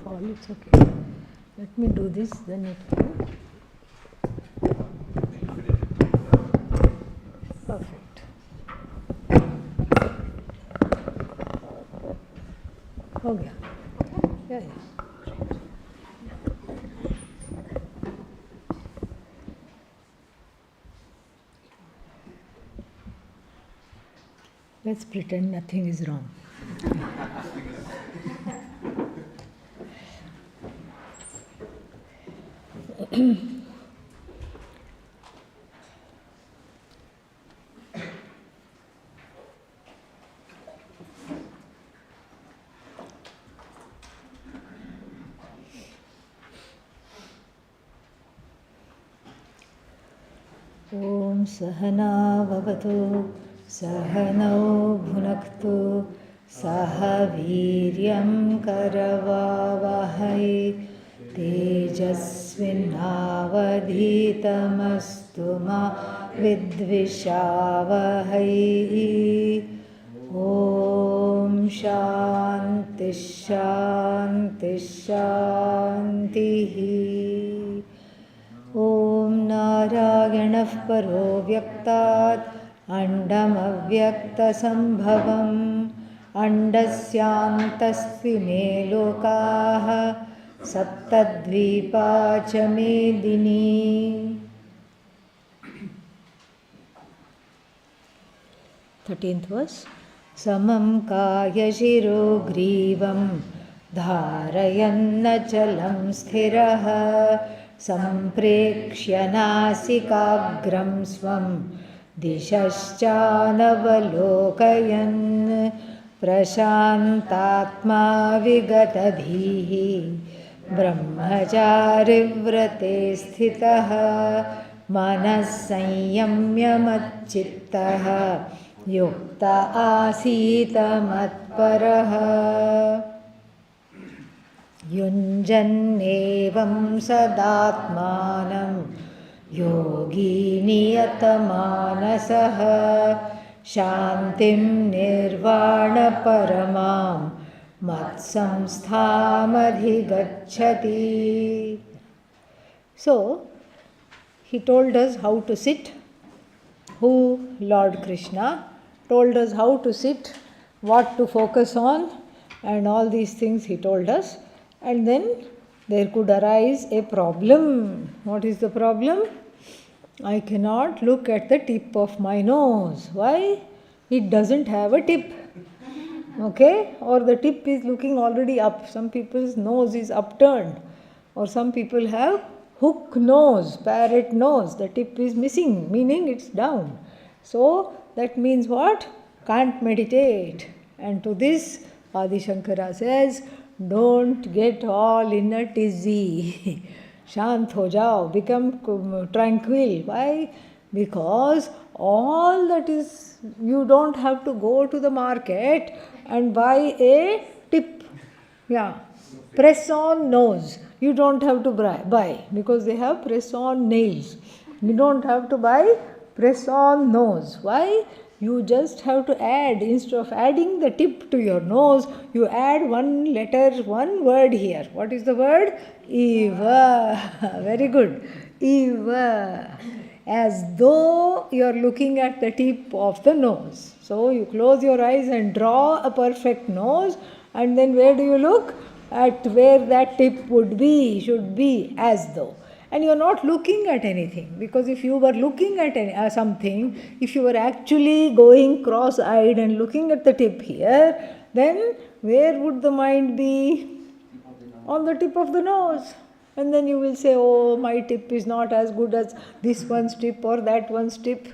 all, it's okay. Let me do this, then it will. Perfect. हो गया. Yeah. Let's pretend nothing is wrong. ॐ सहना भवतु सहनौ भुनक्तु सह वीर्यं करवावहै तेजस्विनावधीतमस्तु मा विद्विषावहै ॐ शान्ति शान्ति शान्तिः. ॐ नारायणः परो व्यक्तात् अण्डमव्यक्तसम्भवम् अण्डस्यान्तस्त्विमे लोकाः सप्तद्वीपा च मेदिनी. 13th verse. समं कायशिरो ग्रीवं धारयन्नचलं स्थिरः सम्प्रेक्ष्य नासिकाग्रं स्वं दिशश्चानवलोकयन् प्रशान्तात्मा विगतधीः ब्रह्मचारिव्रते स्थितः मनः संयम्य मच्चित्तः युक्त आसीत मत्परः. युञ्जन्नेवं सदात्मानं योगी नियतमानसः शान्तिं निर्वाणपरमां मत्संस्थामधिगच्छति. So, he told us how to sit. Who? Lord Krishna told us how to sit, what to focus on, and all these things he told us. And then there could arise a problem. What is the problem? I cannot look at the tip of my nose. Why? It doesn't have a tip. Okay? Or the tip is looking already up. Some people's nose is upturned. Or some people have hook nose, parrot nose. The tip is missing, meaning it's down. So that means what? Can't meditate. And to this, Adi Shankara says, don't get all in a tizzy. Shant ho jao, become tranquil. Why? Because all that is, you don't have to go to the market and buy a tip. Yeah, press on nose. You don't have to buy because they have press on nails. You don't have to buy press on nose. Why? You just have to add, instead of adding the tip to your nose, you add one letter, one word here. What is the word? Eva. Very good. Eva. As though you are looking at the tip of the nose. So you close your eyes and draw a perfect nose, and then where do you look? At where that tip would be, should be, as though. And you are not looking at anything, because if you were looking at something, if you were actually going cross-eyed and looking at the tip here, then where would the mind be? On the tip of the nose. And then you will say, oh, my tip is not as good as this one's tip or that one's tip.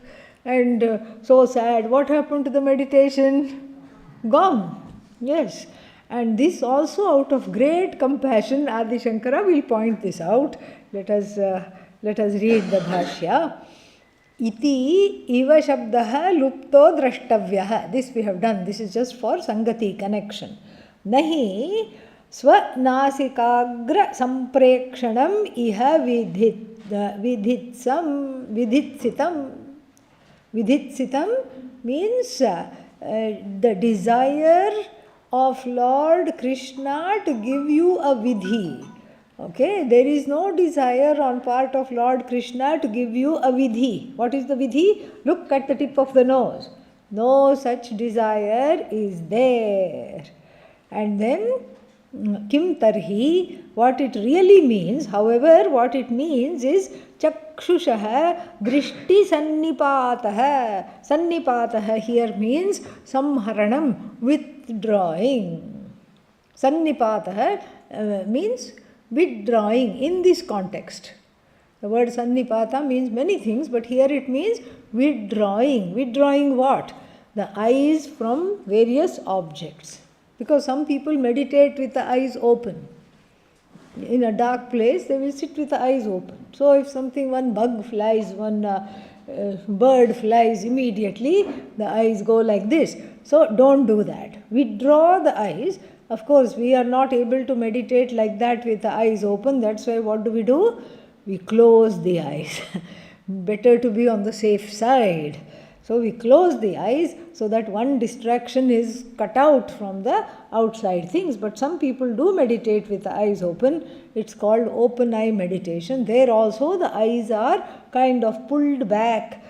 And so sad. What happened to the meditation? Gone. Yes. And this also, out of great compassion, Adi Shankara will point this out. Let us read the Bhashya. Iti iva shabdaha lupto drashtavyaha. This we have done. This is just for Sangati, connection. Nahi svanasikagra samprekshanam iha vidhitsitam means the desire of Lord Krishna to give you a vidhi. Okay, there is no desire on part of Lord Krishna to give you a vidhi. What is the vidhi? Look at the tip of the nose. No such desire is there. And then, kim tarhi, what it really means, however, what it means is chakshushah drishti sannipatah. Sannipatah here means samharanam, withdrawing. Sannipatah means withdrawing in this context. The word sannipata means many things, but here it means withdrawing. Withdrawing what? The eyes from various objects. Because some people meditate with the eyes open. In a dark place, they will sit with the eyes open. So if one bug flies, one bird flies, immediately the eyes go like this. So don't do that. Withdraw the eyes. Of course, we are not able to meditate like that with the eyes open. That's why what do? We close the eyes. Better to be on the safe side. So we close the eyes so that one distraction is cut out from the outside things. But some people do meditate with the eyes open. It's called open eye meditation. There also the eyes are kind of pulled back,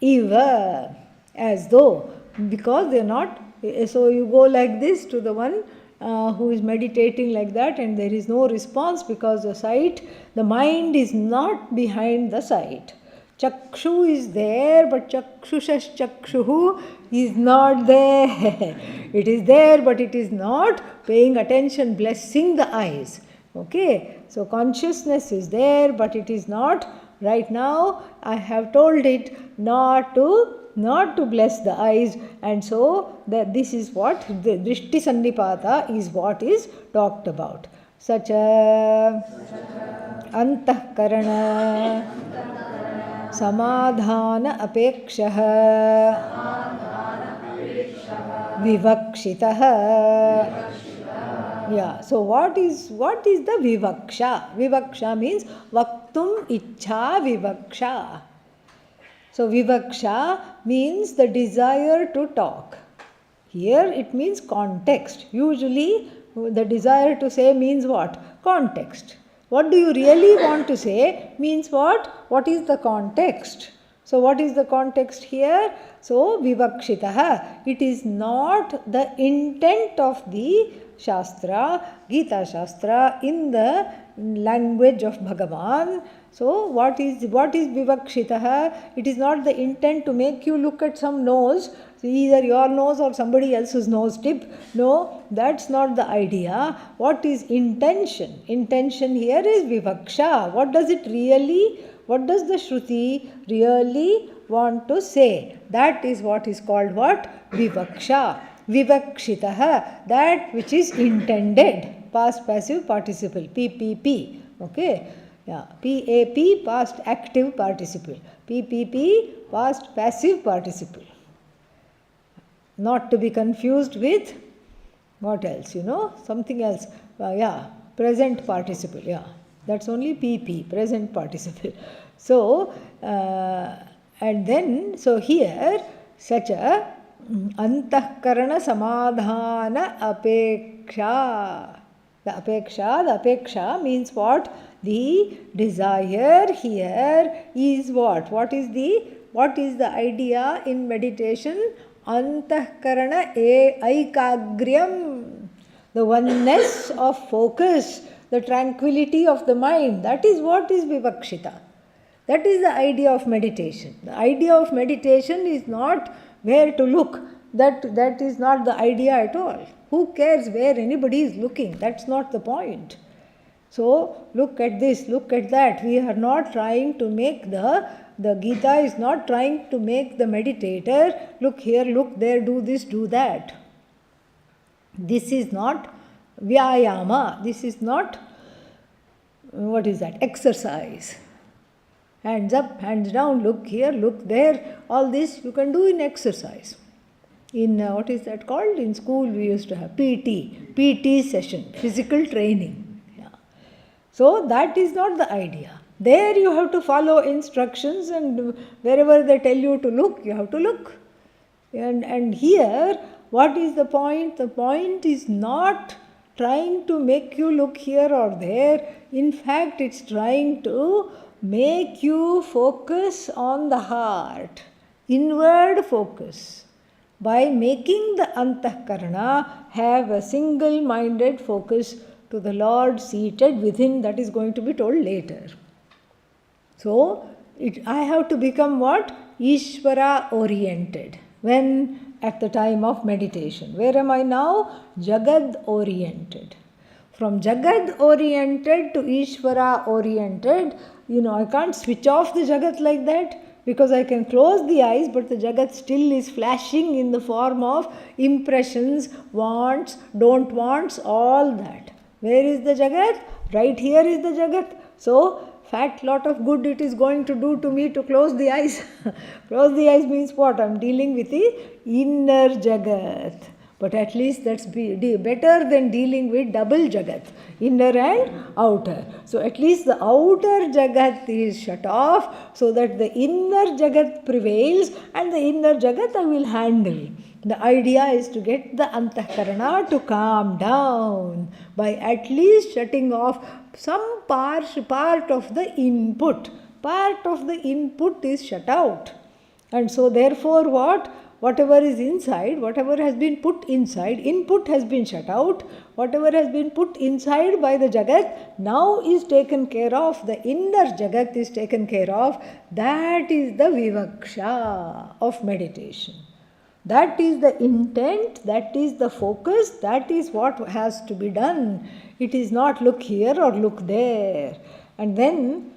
eva, as though, because they're not. So you go like this to the one who is meditating like that, and there is no response because the mind is not behind the sight. Chakshu is there, but chakshushash chakshuhu is not there. It is there, but it is not paying attention, blessing the eyes. Okay, so consciousness is there, but it is not. Right now, I have told it not to bless the eyes, and so this is what the drishti sannipata is, what is talked about. Such a antahkarana samadhana apekshah vivakshitah. Yeah, so what is the vivaksha? Vivaksha means vaktum ichha vivaksha. So vivaksha means the desire to talk. Here it means context. Usually the desire to say means what? Context. What do you really want to say means what? What is the context? So what is the context here? So vivakshitah. It is not the intent of the Shastra, Gita Shastra, in the language of Bhagavan. So what is vivakshitah? It is not the intent to make you look at some nose, either your nose or somebody else's nose tip. No, that's not the idea. What is intention? Intention here is vivaksha. What does the Shruti really want to say? That is what is called what? Vivaksha. Vivakshitah, that which is intended. Past passive participle, PPP. Okay. Yeah, PAP, past active participle. PPP, past passive participle. Not to be confused with what else, something else. Present participle. Yeah, that's only PP, present participle. So, and then, so here, such a antahkarana samadhana apeksha. The apeksha means what? The desire here is what? What is the idea in meditation? Antahkarana aikagryam. The oneness of focus, the tranquility of the mind. That is what is vivakshita. That is the idea of meditation. The idea of meditation is not where to look. That is not the idea at all. Who cares where anybody is looking? That's not the point. So, look at this, look at that. We are not trying to make the Gita is not trying to make the meditator look here, look there, do this, do that. This is not vyayama. This is not, exercise. Hands up, hands down, look here, look there. All this you can do in exercise. In what is that called? In school we used to have PT session, physical training. Yeah. So that is not the idea. There you have to follow instructions, and wherever they tell you to look, you have to look. And here what is the point? The point is not trying to make you look here or there. In fact, it's trying to make you focus on the heart, inward focus. By making the antahkarana have a single-minded focus to the Lord seated within, that is going to be told later. So, I have to become what? Ishvara oriented. When? At the time of meditation. Where am I now? Jagad oriented. From Jagad oriented to Ishvara oriented, I can't switch off the Jagat like that, because I can close the eyes, but the Jagat still is flashing in the form of impressions, wants, don't wants, all that. Where is the Jagat? Right here is the Jagat. So, fat lot of good it is going to do to me to close the eyes. Close the eyes means what? I am dealing with the inner Jagat. But at least that's better than dealing with double Jagat, inner and outer. So at least the outer Jagat is shut off so that the inner Jagat prevails, and the inner Jagat I will handle. The idea is to get the antahkarana to calm down by at least shutting off some part of the input. Part of the input is shut out. And so therefore what? Whatever is inside, whatever has been put inside, input has been shut out. Whatever has been put inside by the Jagat now is taken care of. The inner Jagat is taken care of. That is the vivaksha of meditation. That is the intent, that is the focus, that is what has to be done. It is not look here or look there. And then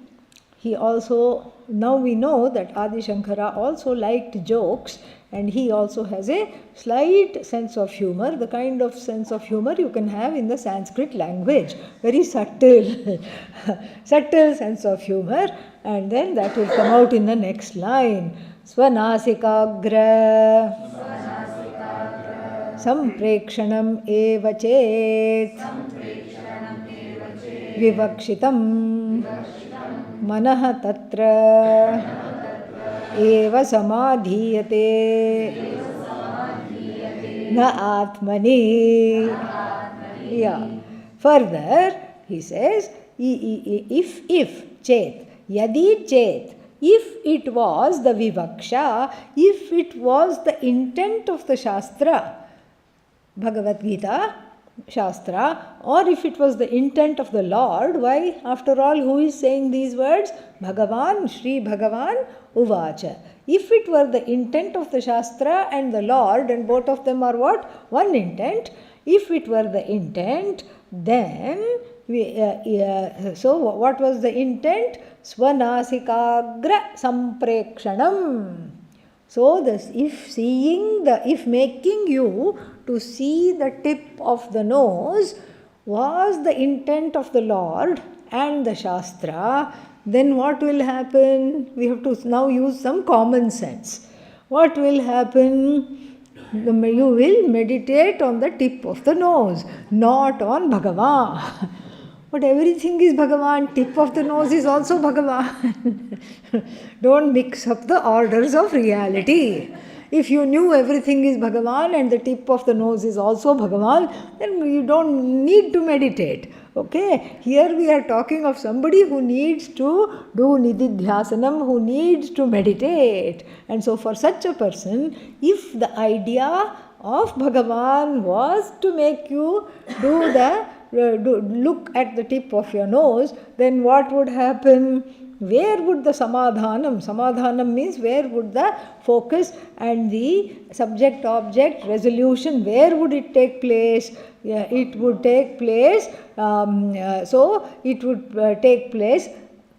he also, now we know that Adi Shankara also liked jokes, and he also has a slight sense of humor, the kind of sense of humor you can have in the Sanskrit language. Very subtle, subtle sense of humor, and then that will come out in the next line. Svanasikagra samprekshanam eva chet vivakshitam manah tatra eva samadhiyate na atmani. Yeah. Further, he says, if chet, yadi chet, if it was the vivaksha, if it was the intent of the Shastra, Bhagavad Gita, Shastra, or if it was the intent of the Lord, why, after all, who is saying these words? Bhagavan, Shri Bhagavan Uvacha. If it were the intent of the Shastra and the Lord, and both of them are what? One intent. If it were the intent, then, so what was the intent? Svanasikagra samprekshanam. So this, if making you to see the tip of the nose was the intent of the Lord and the Shastra, then what will happen? We have to now use some common sense. What will happen? You will meditate on the tip of the nose, not on Bhagavan. But everything is Bhagavan, tip of the nose is also Bhagavan. Don't mix up the orders of reality. If you knew everything is Bhagavan and the tip of the nose is also Bhagavan, then you don't need to meditate. Okay? Here we are talking of somebody who needs to do nididhyasanam, who needs to meditate. And so for such a person, if the idea of Bhagavan was to make you look at the tip of your nose, then what would happen? Where would the samadhanam means where would the focus and the subject-object resolution, where would it take place? Yeah, it would take place,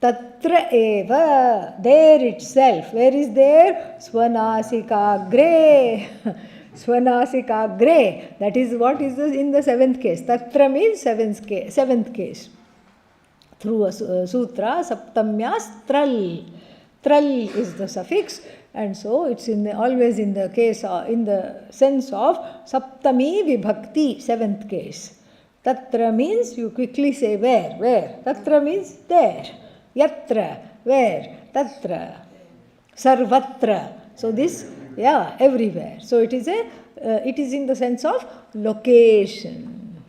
tatra eva, there itself. Where is there? Svanasikaagre. Svanasikaagre. That is what is in the seventh case. Tatra means seventh case. Through a sutra, saptamyas tral. Tral is the suffix, and so it's always in the case, in the sense of saptami vibhakti, seventh case. Tatra means you quickly say where. Tatra means there. Yatra, where. Tatra. Sarvatra. So this Yeah, everywhere. So it is in the sense of location.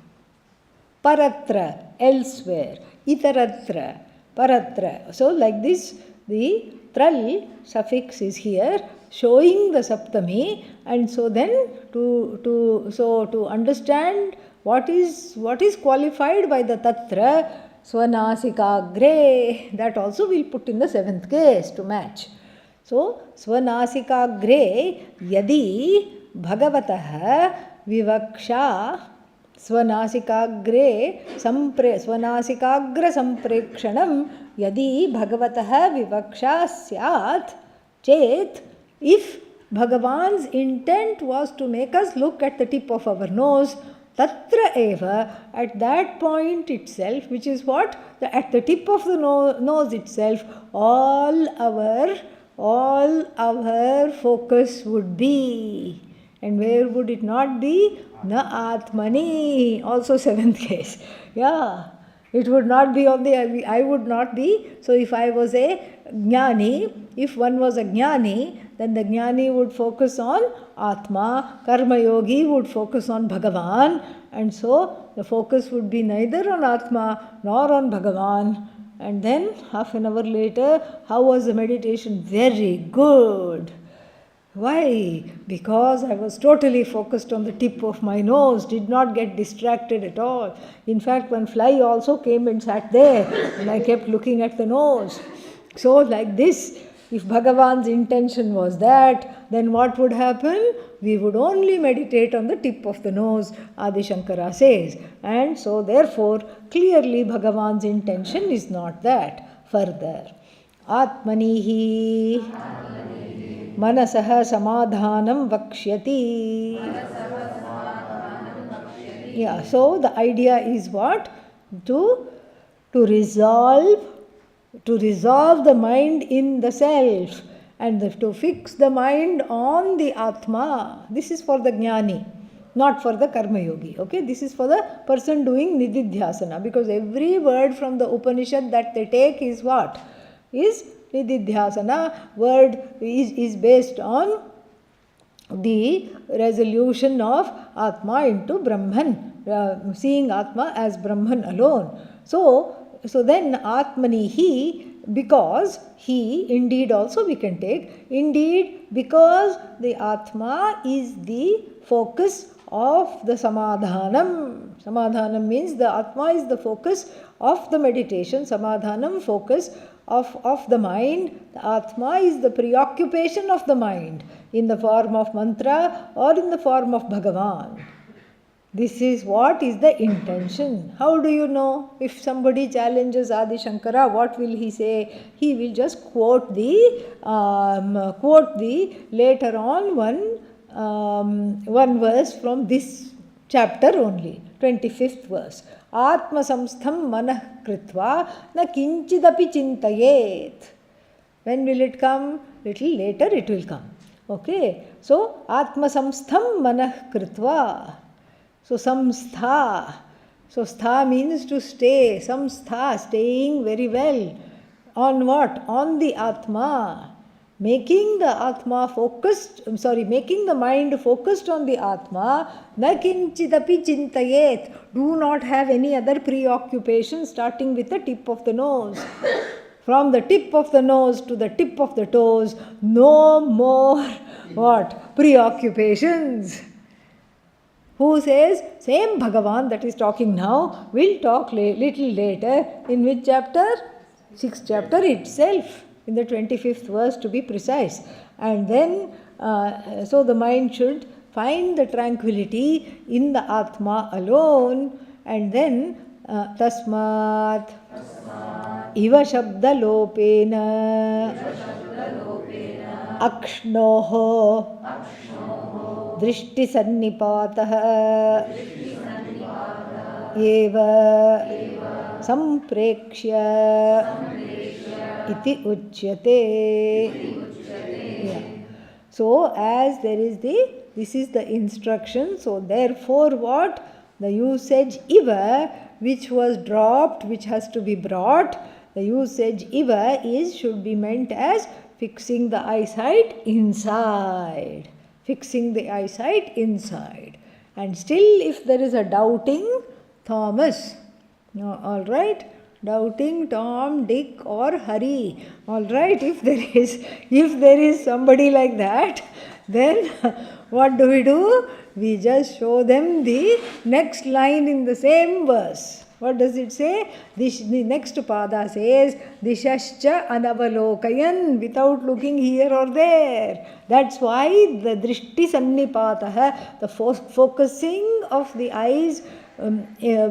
Paratra, elsewhere. Itaratra, paratra. So like this, the tral suffix is here, showing the saptami, and so then to understand what is qualified by the tatra, svanasika that also we'll put in the seventh case to match. So svanasika yadi bhagavatah vivaksha स्वनासिकाग्रे स्वनासिकाग्र संप्रेक्षणं यदि भगवतः विवक्षा स्यात् चेत्, if Bhagavan's intent was to make us look at the tip of our nose, tatra eva, at that point itself, which is what? At the tip of the nose itself, all our focus would be. And where would it not be? Na Atmani, also seventh case. Yeah, it would not be on the, I would not be. So if I was a Jnani, if one was a Jnani, then the Jnani would focus on Atma, Karma Yogi would focus on Bhagavan, and so the focus would be neither on Atma nor on Bhagavan. And then half an hour later, how was the meditation? Very good. Why? Because I was totally focused on the tip of my nose, did not get distracted at all. In fact, one fly also came and sat there, and I kept looking at the nose. So like this, if Bhagavan's intention was that, then what would happen? We would only meditate on the tip of the nose, Adi Shankara says. And so therefore, clearly Bhagavan's intention is not that. Further, Atmanihi Manasah Samadhanam Vakshyati. Yeah, so the idea is what? To resolve the mind in the self, and to fix the mind on the Atma. This is for the Jnani, not for the Karma Yogi. Okay, this is for the person doing Nididhyasana, because every word from the Upanishad that they take is what? Is Nididhyasana. Word is based on the resolution of Atma into Brahman, seeing Atma as Brahman alone. So then Atmanihi, because he, indeed also we can take, indeed because the Atma is the focus of the Samadhanam. Samadhanam means the Atma is the focus of the meditation. Samadhanam, focus of the mind. The Atma is the preoccupation of the mind in the form of mantra or in the form of Bhagavan. This is what is the intention. How do you know? If somebody challenges Adi Shankara, what will he say? He will just quote the later on one verse from this chapter only, 25th verse. Atma samstham manah kritva na kinchidapi chintayet. When will it come? Little later it will come. Okay. So Atma samstham manah kritva. So samstha. So stha means to stay. Samstha, staying very well. On what? On the Atma. Making the Atma focused, making the mind focused on the Atma. Na kinchidapi chintayet. Do not have any other preoccupation starting with the tip of the nose. From the tip of the nose to the tip of the toes, no more what? Preoccupations. Who says? Same Bhagavan that is talking now will talk little later. In which chapter? 6th chapter itself. In the 25th verse to be precise. And then, so the mind should find the tranquility in the Atma alone. And then, tasmat iva shabda lopena akshnoho drishti sannipatah eva samprekshya iti uchyate. Yeah. So as there is this is the instruction. So therefore what? The usage iva, which was dropped, which has to be brought, the usage iva should be meant as fixing the eyesight inside. Fixing the eyesight inside. And still, if there is a doubting Thomas, all right, doubting Tom, Dick, or Harry, all right, if there is somebody like that, then what do? We just show them the next line in the same verse. What does it say? The next pada says, Dishascha anavalokayan, without looking here or there. That's why the drishti sannipataha, the focusing of the eyes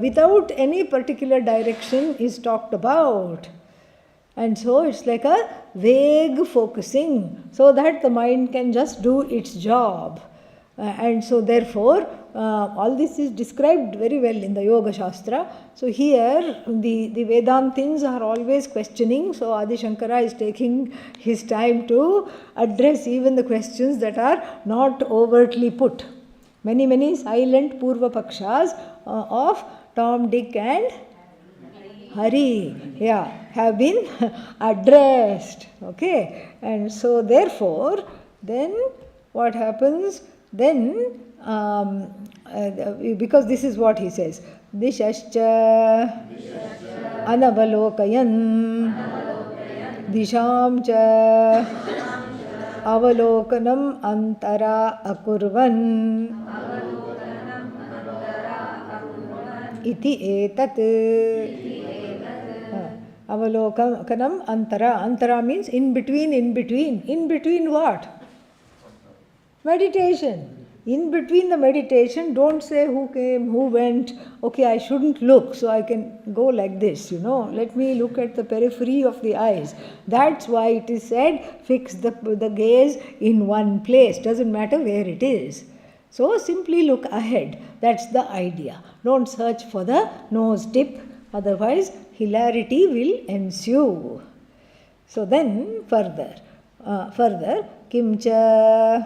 without any particular direction is talked about. And so it's like a vague focusing, so that the mind can just do its job. And so therefore, all this is described very well in the Yoga Shastra. So here, the Vedantins are always questioning. So Adi Shankara is taking his time to address even the questions that are not overtly put. Many silent Purva Pakshas of Tom, Dick and Hari, have been addressed. Okay, and so therefore, then what happens? Then, because this is what he says, Dishascha anavalokayan disham cha avalokanam antara akurvan iti etat. Avalokanam antara means in between what? Meditation. In between the meditation, don't say who came, who went. Okay, I shouldn't look, so I can go like this, Let me look at the periphery of the eyes. That's why it is said, fix the gaze in one place. Doesn't matter where it is. So simply look ahead. That's the idea. Don't search for the nose tip. Otherwise, hilarity will ensue. So then, further, Kimcha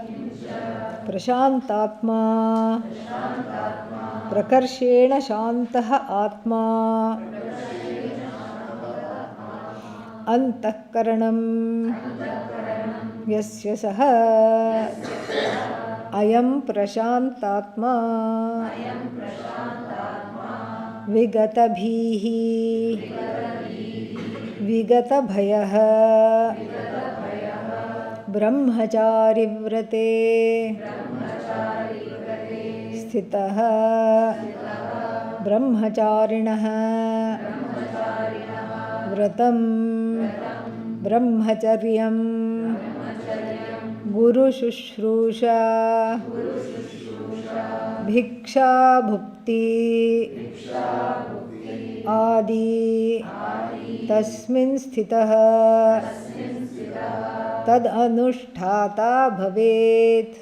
Prashantatma Prakarshena Shantaha Atma Antakaranam Yasya Saha Ayam Prashantatma Vigata Bhihi Vigata Bhayaha Brahmachari Vrate Sthitaha Brahmacharinaha Vratam Brahmacharyam Guru Shushrusha Bhiksha Bhukti Adi Tasmin Sthitaha Tad anusthata bhavet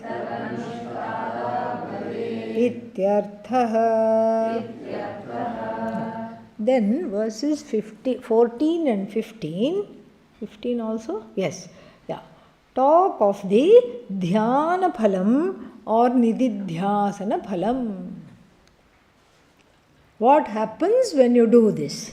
ityarthaha. Then verses 14 and 15. 15 also? Yes. Talk of the dhyana phalam or nididhyasana phalam. What happens when you do this?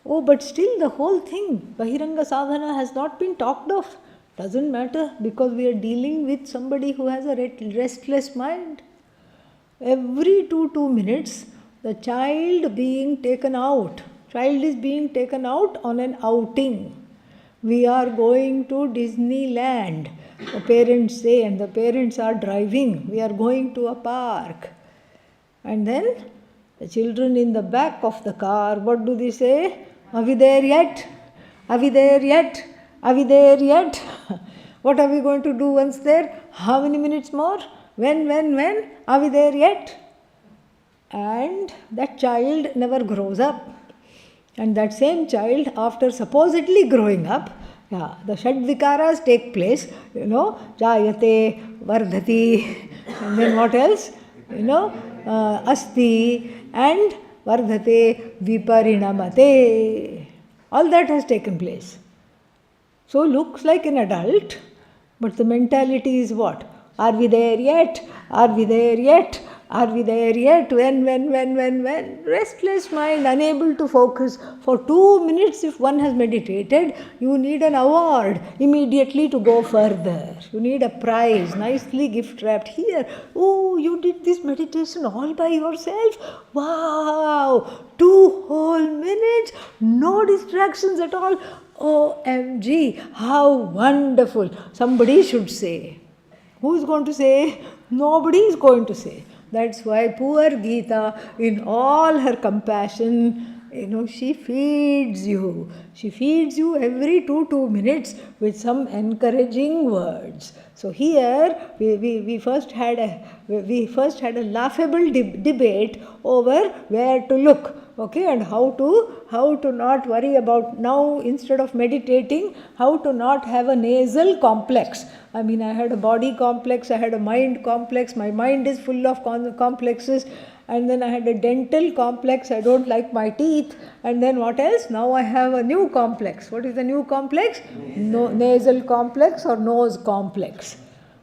Oh, but still the whole thing, Bahiranga sadhana, has not been talked of. Doesn't matter, because we are dealing with somebody who has a restless mind. Every 2 minutes, the child is being taken out on an outing. We are going to Disneyland, the parents say, and the parents are driving. We are going to a park. And then the children in the back of the car, what do they say? Are we there yet? Are we there yet? Are we there yet? What are we going to do once there? How many minutes more? When? Are we there yet? And that child never grows up. And that same child, after supposedly growing up, the Shadvikaras take place, Jayate, Vardhati, and then what else? Asti, and Vardhate, Viparinamate. All that has taken place. So looks like an adult, but the mentality is what? Are we there yet? Are we there yet? Are we there yet? When? Restless mind, unable to focus. For 2 minutes, if one has meditated, you need an award immediately to go further. You need a prize, nicely gift wrapped here. Oh, you did this meditation all by yourself? Wow! 2 whole minutes, no distractions at all. OMG, how wonderful. Somebody should say. Who is going to say? Nobody is going to say. That's why poor Gita, in all her compassion, she feeds you. She feeds you every 2 minutes with some encouraging words. So here we first had a laughable debate over where to look. Okay, and how to not worry about now, instead of meditating, how to not have a nasal complex. I mean, I had a body complex, I had a mind complex, my mind is full of complexes, and then I had a dental complex, I don't like my teeth, and then what else? Now I have a new complex. What is the new complex? Nasal complex or nose complex.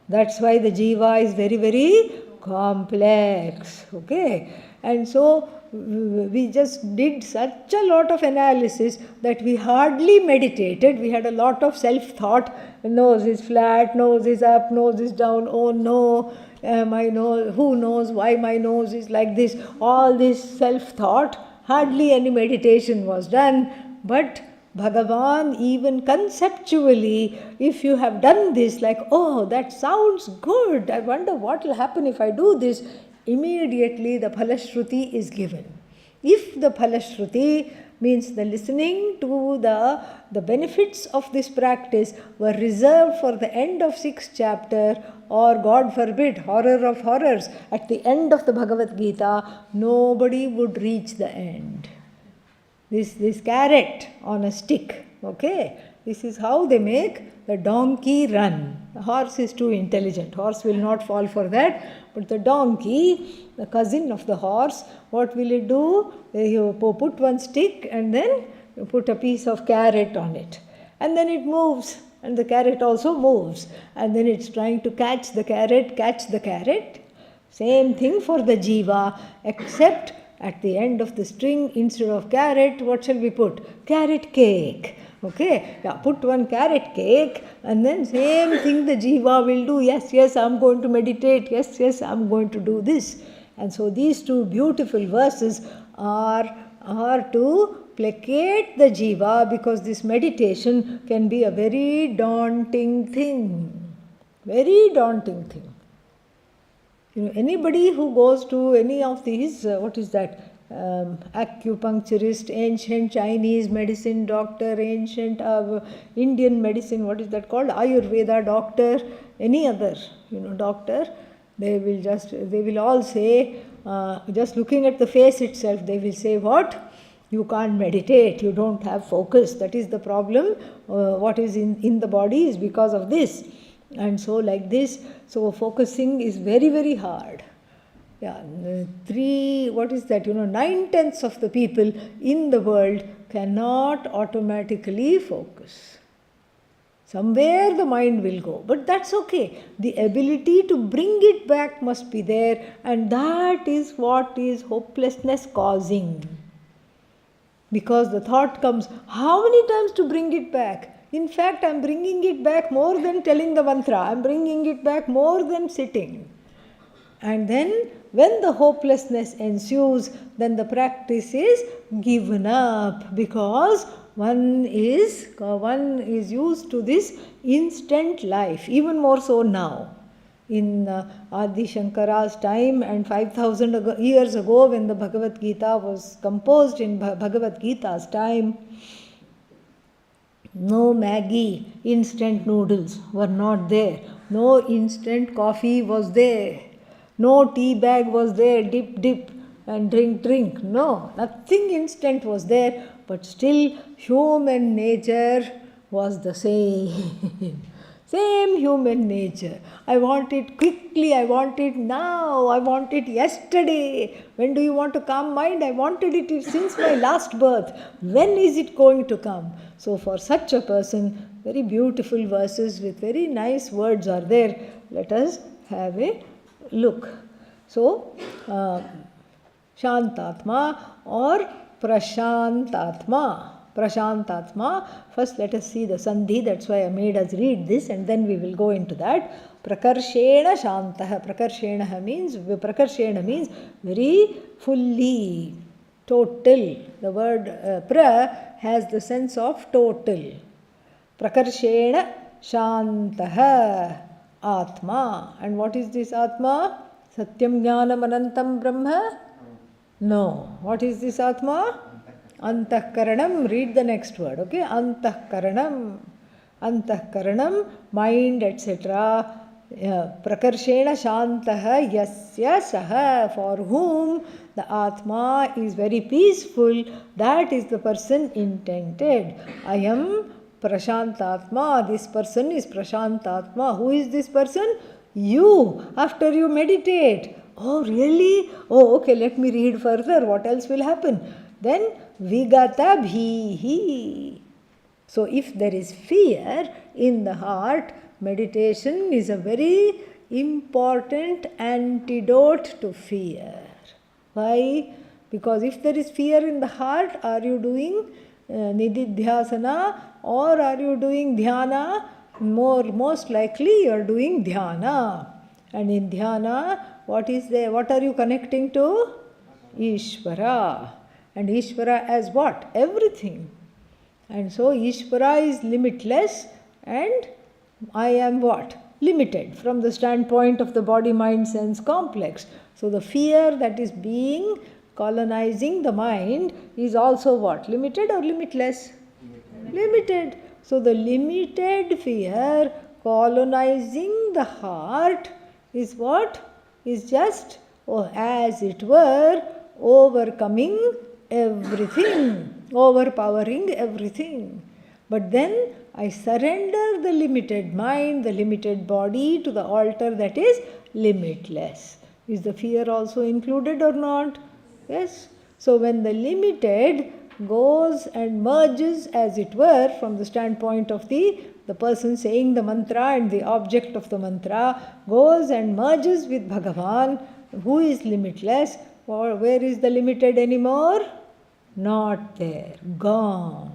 That's why the jiva is very, very complex. Okay, and so we just did such a lot of analysis that we hardly meditated. We had a lot of self-thought. Nose is flat, nose is up, nose is down. Oh no, my nose, who knows why my nose is like this? All this self-thought. Hardly any meditation was done. But Bhagavan, even conceptually, if you have done this, like, oh, that sounds good, I wonder what will happen if I do this, immediately the Phalashruti is given. If the Phalashruti means the listening to the benefits of this practice were reserved for the end of 6th chapter, or God forbid, horror of horrors, at the end of the Bhagavad Gita, nobody would reach the end. This carrot on a stick, okay? This is how they make the donkey run. The horse is too intelligent. Horse will not fall for that. But the donkey, the cousin of the horse, what will it do? You put one stick and then you put a piece of carrot on it. And then it moves. And the carrot also moves. And then it's trying to catch the carrot. Same thing for the jiva, except at the end of the string, instead of carrot, what shall we put? Carrot cake. Okay, yeah, put one carrot cake, and then same thing the jiva will do. Yes, I'm going to meditate. Yes, I'm going to do this. And so these two beautiful verses are to placate the jiva, because this meditation can be a very daunting thing. Very daunting thing. Anybody who goes to any of these, acupuncturist, ancient Chinese medicine doctor, ancient Indian medicine, what is that called? Ayurveda doctor, any other, doctor, they will all say, just looking at the face itself, they will say, what? You can't meditate, you don't have focus. That is the problem. What is in the body is because of this. And so like this, so focusing is very, very hard. Yeah, 9/10 of the people in the world cannot automatically focus. Somewhere the mind will go, but that's okay. The ability to bring it back must be there, and that is what is hopelessness causing. Because the thought comes, how many times to bring it back? In fact, I'm bringing it back more than telling the mantra. I'm bringing it back more than sitting. And then when the hopelessness ensues, then the practice is given up, because one is used to this instant life, even more so now. In Adi Shankara's time and 5,000 years ago, when the Bhagavad Gita was composed in Bhagavad Gita's time, no Maggi, instant noodles were not there. No instant coffee was there. No tea bag was there, dip and drink. No, nothing instant was there, but still human nature was the same. Same human nature. I want it quickly, I want it now, I want it yesterday. When do you want to calm mind? I wanted it since my last birth. When is it going to come? So for such a person, very beautiful verses with very nice words are there. Let us have a look. So, Shantatma or Prashantatma. Prashantatma. First, let us see the Sandhi. That's why I made us read this, and then we will go into that. Prakarshena Shantaha. Prakarshena means very fully, total. The word pra has the sense of total. Prakarshena Shantaha Atma. And what is this Atma? Satyam Jnanam Anantam Brahma? No. What is this Atma? Antahkaranam. Read the next word, okay? Antahkaranam. Antahkaranam, mind, etc. Prakarshena Shantaha Yasya Saha. For whom the Atma is very peaceful, that is the person intended. I am Prashantatma. This person is Prashantatma. Who is this person? You. After you meditate. Oh, really? Oh, okay, let me read further. What else will happen? Then, Vigata Bhihi. So, if there is fear in the heart, meditation is a very important antidote to fear. Why? Because if there is fear in the heart, are you doing nididhyasana or are you doing dhyana? Most likely you are doing dhyana. And in dhyana, what is there? What are you connecting to? Ishvara. And Ishvara as what? Everything. And so Ishvara is limitless and I am what? Limited from the standpoint of the body, mind, sense complex. So the fear that is being colonizing the mind is also what? Limited or limitless? Limited. So the limited fear colonizing the heart is what? Is just, as it were, overcoming everything, overpowering everything. But then I surrender the limited mind, the limited body to the altar that is limitless. Is the fear also included or not? Yes. So when the limited goes and merges, as it were, from the standpoint of the person saying the mantra and the object of the mantra, goes and merges with Bhagavan, who is limitless. Or where is the limited anymore? Not there. Gone.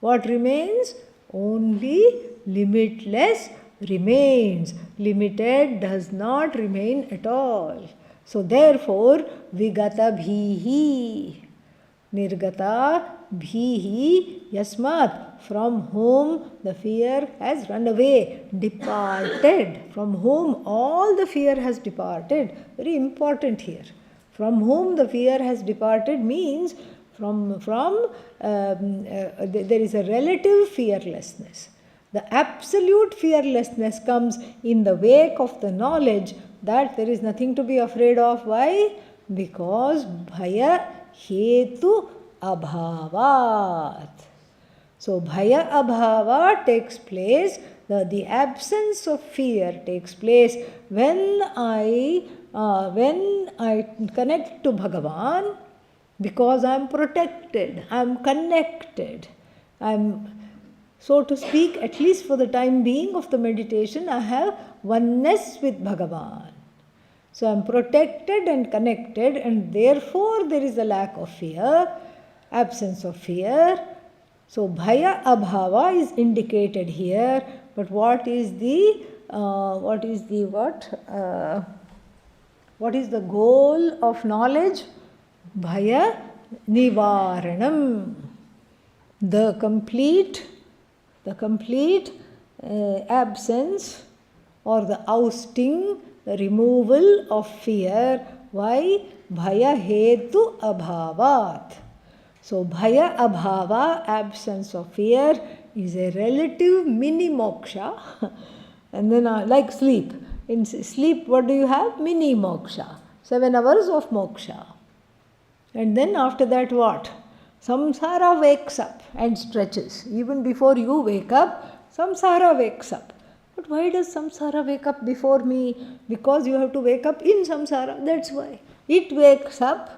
What remains? Only limitless remains. Limited does not remain at all. So therefore, Vigata Bhihi. Nirgata Bhihi Yasmat. From whom the fear has run away, departed. From whom all the fear has departed. Very important here. From whom the fear has departed means there is a relative fearlessness. The absolute fearlessness comes in the wake of the knowledge that there is nothing to be afraid of. Why? Because Bhaya Hetu Abhavat. So Bhaya Abhava takes place, the absence of fear takes place when I connect to Bhagavan, because I am protected, I am connected, I am, so to speak, at least for the time being of the meditation, I have oneness with Bhagavan. So I am protected and connected, and therefore there is a lack of fear, absence of fear. So Bhaya Abhava is indicated here, but what is the goal of knowledge? Bhaya Nivaranam. The complete absence or the ousting, the removal of fear. Why? Bhaya Hetu Abhavat. So Bhaya Abhava, absence of fear, is a relative mini moksha. And then like sleep. In sleep, what do you have? Mini moksha. 7 hours of moksha. And then after that what? Samsara wakes up and stretches. Even before you wake up, samsara wakes up. But why does samsara wake up before me? Because you have to wake up in samsara. That's why. It wakes up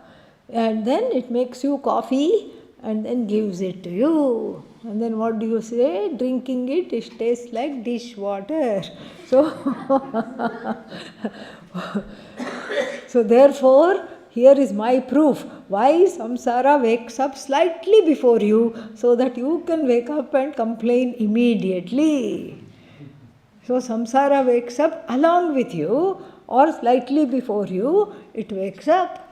and then it makes you coffee and then gives it to you. And then what do you say? Drinking it tastes like dishwater. So So therefore, here is my proof why samsara wakes up slightly before you, so that you can wake up and complain immediately. So samsara wakes up along with you or slightly before you, it wakes up.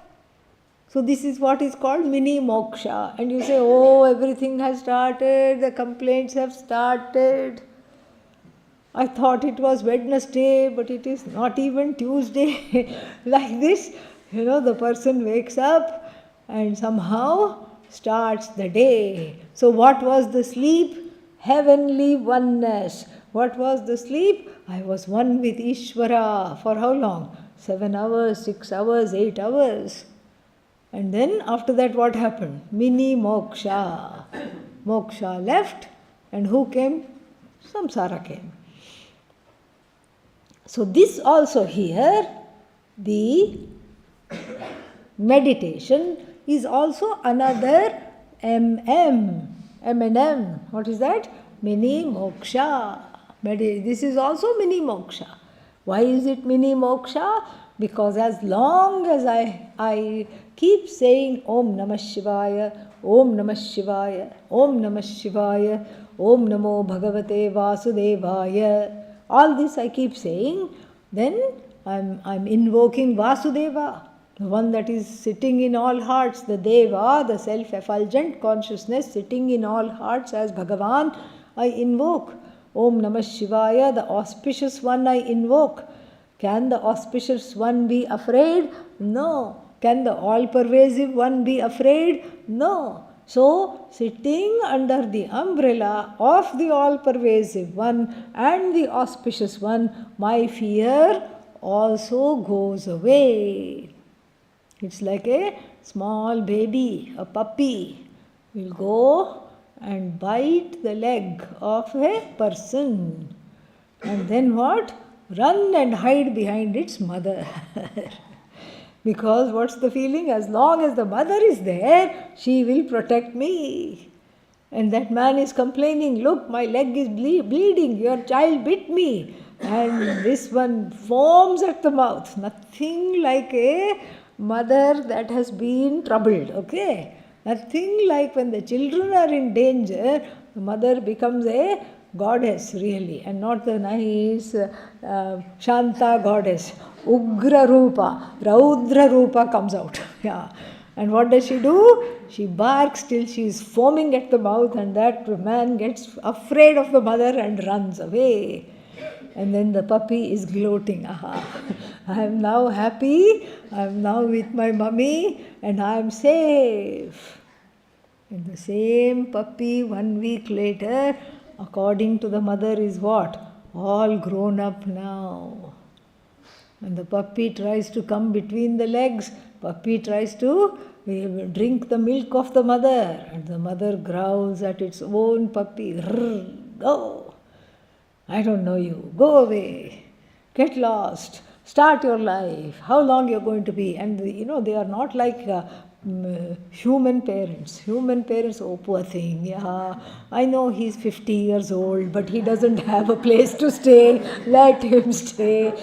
So this is what is called mini moksha. And you say, oh, everything has started, the complaints have started. I thought it was Wednesday, but it is not even Tuesday. Like this, the person wakes up and somehow starts the day. So what was the sleep? Heavenly oneness. What was the sleep? I was one with Ishvara. For how long? 7 hours, 6 hours, 8 hours. And then after that what happened? Mini moksha. Moksha left, and who came? Samsara came. So this also here, the meditation is also another M&M. What is that? Mini moksha. This is also mini moksha. Why is it mini moksha? Because as long as I keep saying Om Namah Shivaya, Om Namah Shivaya, Om Namah Shivaya, Om Namo Bhagavate Vasudevaya, all this I keep saying, then I'm invoking Vasudeva, the one that is sitting in all hearts, the Deva, the self-effulgent consciousness sitting in all hearts as Bhagavan, I invoke. Om Namah Shivaya, the auspicious one, I invoke. Can the auspicious one be afraid? No. Can the all-pervasive one be afraid? No. So, sitting under the umbrella of the all-pervasive one and the auspicious one, my fear also goes away. It's like a small baby, a puppy, will go and bite the leg of a person. And then what? Run and hide behind its mother. Because what's the feeling? As long as the mother is there, she will protect me. And that man is complaining, look, my leg is bleeding, your child bit me. And this one foams at the mouth. Nothing like a mother that has been troubled, okay? Nothing like when the children are in danger, the mother becomes a goddess really, and not the nice Shanta goddess. Ugra Rupa, Raudra Rupa comes out. Yeah. And what does she do? She barks till she is foaming at the mouth, and that man gets afraid of the mother and runs away. And then the puppy is gloating. Aha, I am now happy, I am now with my mummy, and I am safe. And the same puppy 1 week later, according to the mother, is what? All grown up now. And the puppy tries to come between the legs. Puppy tries to drink the milk of the mother. And the mother growls at its own puppy. Go. I don't know you. Go away. Get lost. Start your life. How long you're going to be? And they are not like human parents. Human parents, oh poor thing, yeah, I know he's 50 years old, but he doesn't have a place to stay. Let him stay.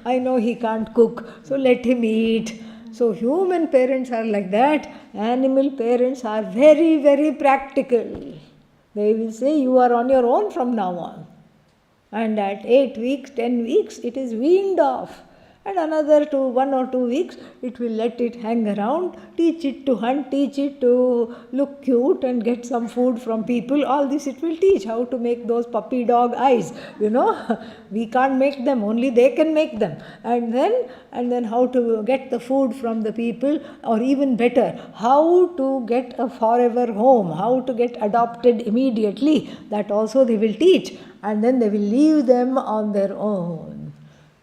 I know he can't cook, so let him eat. So human parents are like that. Animal parents are very, very practical. They will say, you are on your own from now on. And at 8 weeks, 10 weeks, it is weaned off. And another 1 or 2 weeks, it will let it hang around, teach it to hunt, teach it to look cute and get some food from people. All this it will teach, how to make those puppy dog eyes. We can't make them, only they can make them. And then how to get the food from the people, or even better, how to get a forever home, how to get adopted immediately. That also they will teach. And then they will leave them on their own.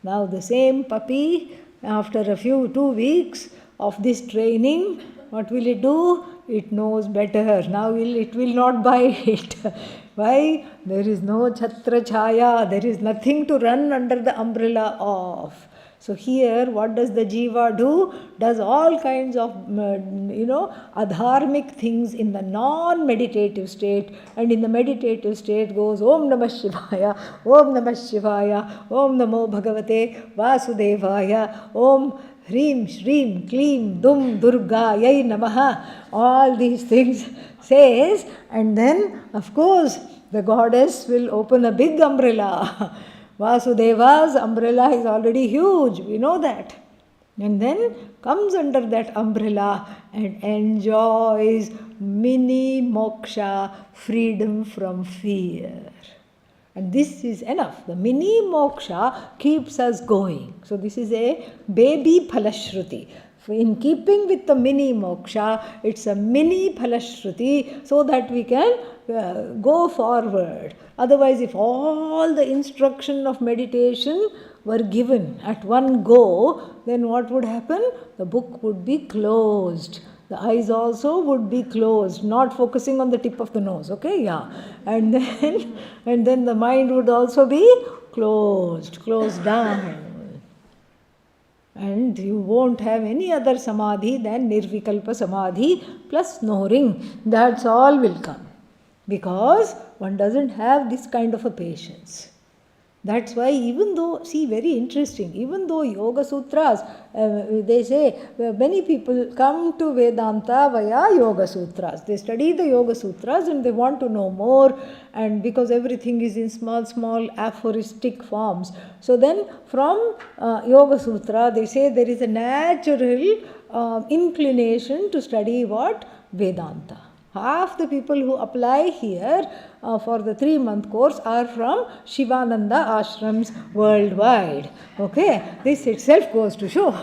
Now the same puppy, after 2 weeks of this training, what will it do? It knows better. Now it will not bite. Why? There is no chhatra chaya. There is nothing to run under the umbrella of. So here, what does the jiva do? Does all kinds of, adharmic things in the non-meditative state, and in the meditative state goes Om Namah Shivaya, Om Namah Shivaya, Om Namo Bhagavate Vasudevaya, Om Hrim, Shrim, Klim, Dum, Durga, Yai Namaha, all these things says, and then of course the goddess will open a big umbrella. Vasudeva's umbrella is already huge, we know that. And then comes under that umbrella and enjoys mini moksha, freedom from fear. And this is enough. The mini moksha keeps us going. So this is a baby phalashruti. In keeping with the mini moksha, it's a mini phalashruti so that we can go forward. Otherwise, if all the instruction of meditation were given at one go, then what would happen? The book would be closed. The eyes also would be closed, not focusing on the tip of the nose, okay? Yeah. And then the mind would also be closed down. And you won't have any other samadhi than nirvikalpa samadhi plus snoring. That's all will come. Because one doesn't have this kind of a patience. That's why even though, see, very interesting, even though Yoga Sutras, they say, many people come to Vedanta via Yoga Sutras. They study the Yoga Sutras and they want to know more, and because everything is in small aphoristic forms. So then from Yoga Sutra, they say there is a natural inclination to study what? Vedanta. Half the people who apply here for the 3-month course are from Shivananda ashrams worldwide. Okay, this itself goes to show.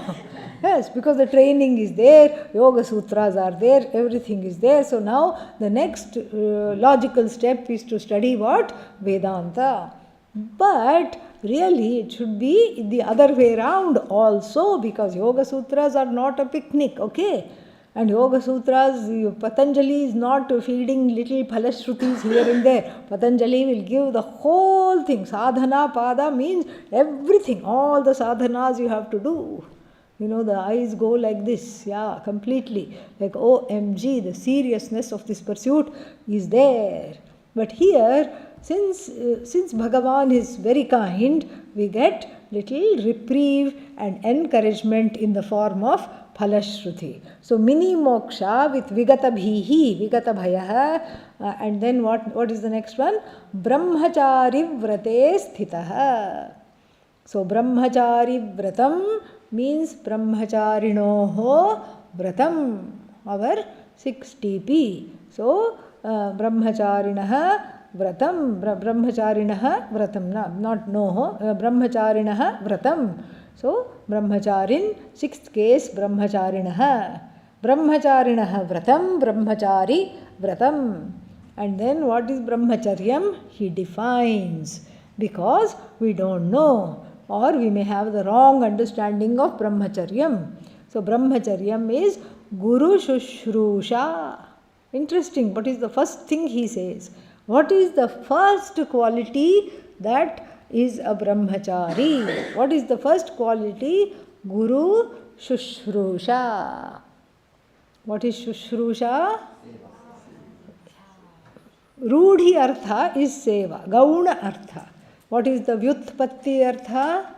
Yes, because the training is there, Yoga Sutras are there, everything is there. So now the next logical step is to study what? Vedanta. But really it should be the other way around also, because Yoga Sutras are not a picnic, okay? And Yoga Sutras, Patanjali is not feeding little phalashrutis here and there. Patanjali will give the whole thing. Sadhana pada means everything. All the sadhanas you have to do. You know, the eyes go like this, yeah, completely. Like, OMG, the seriousness of this pursuit is there. But here, since Bhagavan is very kind, we get little reprieve and encouragement in the form of phalashruti. So mini moksha with vigata bhihi, vigata bhayaha, and then what is the next one? Brahmachari vrate sthitaha. So brahmachari vratam means brahmacharinoho vratam, our 6 TP. So brahmacharinaha vratam, brahmacharinaha vratam, not noho, brahmacharinaha vratam. So, brahmacharin, 6th case, brahmacharinaha. Brahmacharinaha vratam, brahmachari vratam. And then what is brahmacharyam? He defines. Because we don't know, or we may have the wrong understanding of brahmacharyam. So, brahmacharyam is Guru Shushrusha. Interesting. What is the first thing he says? What is the first quality that is a brahmachari? What is the first quality? Guru Shushrusha. What is Shushrusha? Rudhi artha is seva, gauna artha. What is the vyutpatti artha?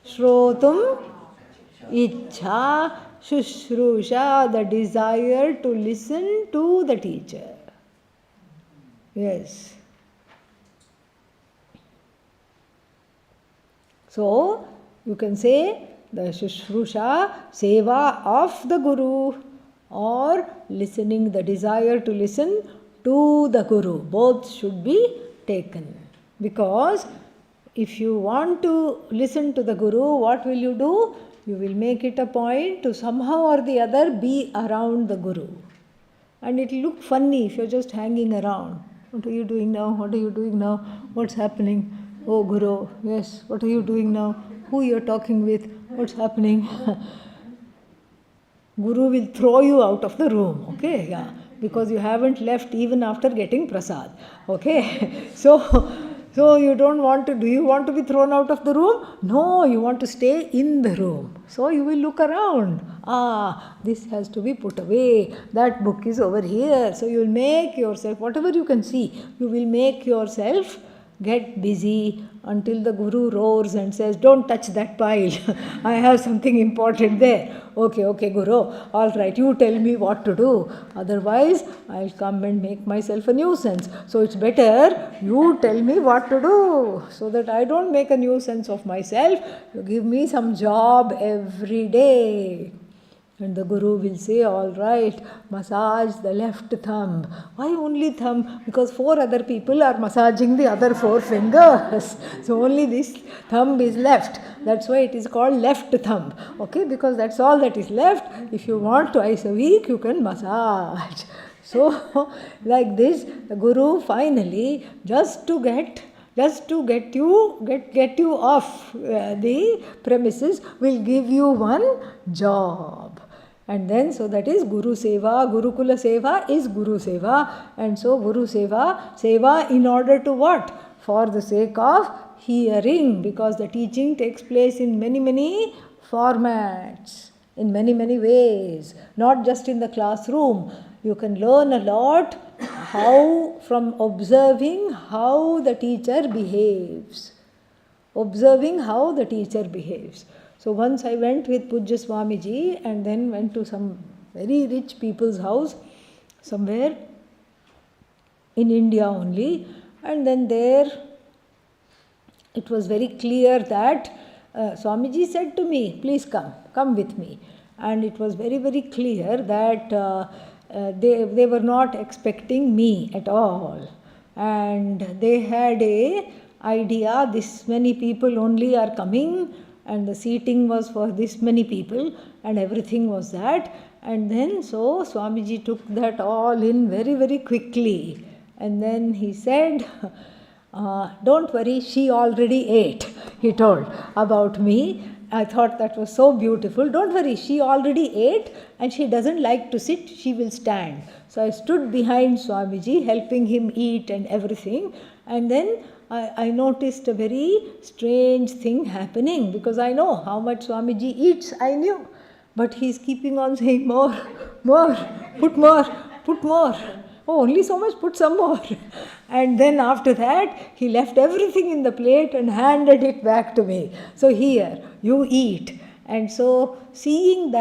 Shrotum ichha, Shushrusha, the desire to listen to the teacher. Yes. So, you can say the Shushrusha, seva of the Guru, or listening, the desire to listen to the Guru. Both should be taken. Because if you want to listen to the Guru, what will you do? You will make it a point to somehow or the other be around the Guru. And it will look funny if you're just hanging around. What are you doing now? What are you doing now? What's happening? Oh, Guru, yes, what are you doing now? Who you're talking with? What's happening? Guru will throw you out of the room, okay? Yeah, because you haven't left even after getting prasad, okay? So you don't want to, do you want to be thrown out of the room? No, you want to stay in the room. So you will look around. This has to be put away. That book is over here. So you will make yourself, whatever you can see, you will make yourself get busy until the Guru roars and says, don't touch that pile. I have something important there. Okay, Guru, all right, you tell me what to do. Otherwise, I'll come and make myself a nuisance. So it's better you tell me what to do so that I don't make a nuisance of myself. You give me some job every day. And the Guru will say, all right, massage the left thumb. Why only thumb? Because 4 other people are massaging the other 4 fingers. So only this thumb is left. That's why it is called left thumb. Okay, because that's all that is left. If you want twice a week, you can massage. So like this, the Guru finally, just to get you off the premises, will give you one job. And then, so that is Guru Seva. Gurukula Seva is Guru Seva. And so Guru Seva in order to what? For the sake of hearing, because the teaching takes place in many formats, in many ways, not just in the classroom. You can learn a lot from observing how the teacher behaves. So once I went with Pujya Swamiji and then went to some very rich people's house somewhere in India only, and then there it was very clear that Swamiji said to me, please come with me. And it was very clear that they were not expecting me at all. And they had a idea, this many people only are coming, and the seating was for this many people, and everything was that. And then so Swamiji took that all in very quickly. And then he said, don't worry, she already ate, he told about me. I thought that was so beautiful. Don't worry, she already ate and she doesn't like to sit, she will stand. So I stood behind Swamiji, helping him eat and everything. And then I noticed a very strange thing happening, because I know how much Swamiji eats, I knew. But he's keeping on saying, more, put more. Oh, only so much, put some more. And then after that, he left everything in the plate and handed it back to me. So here, you eat. And so seeing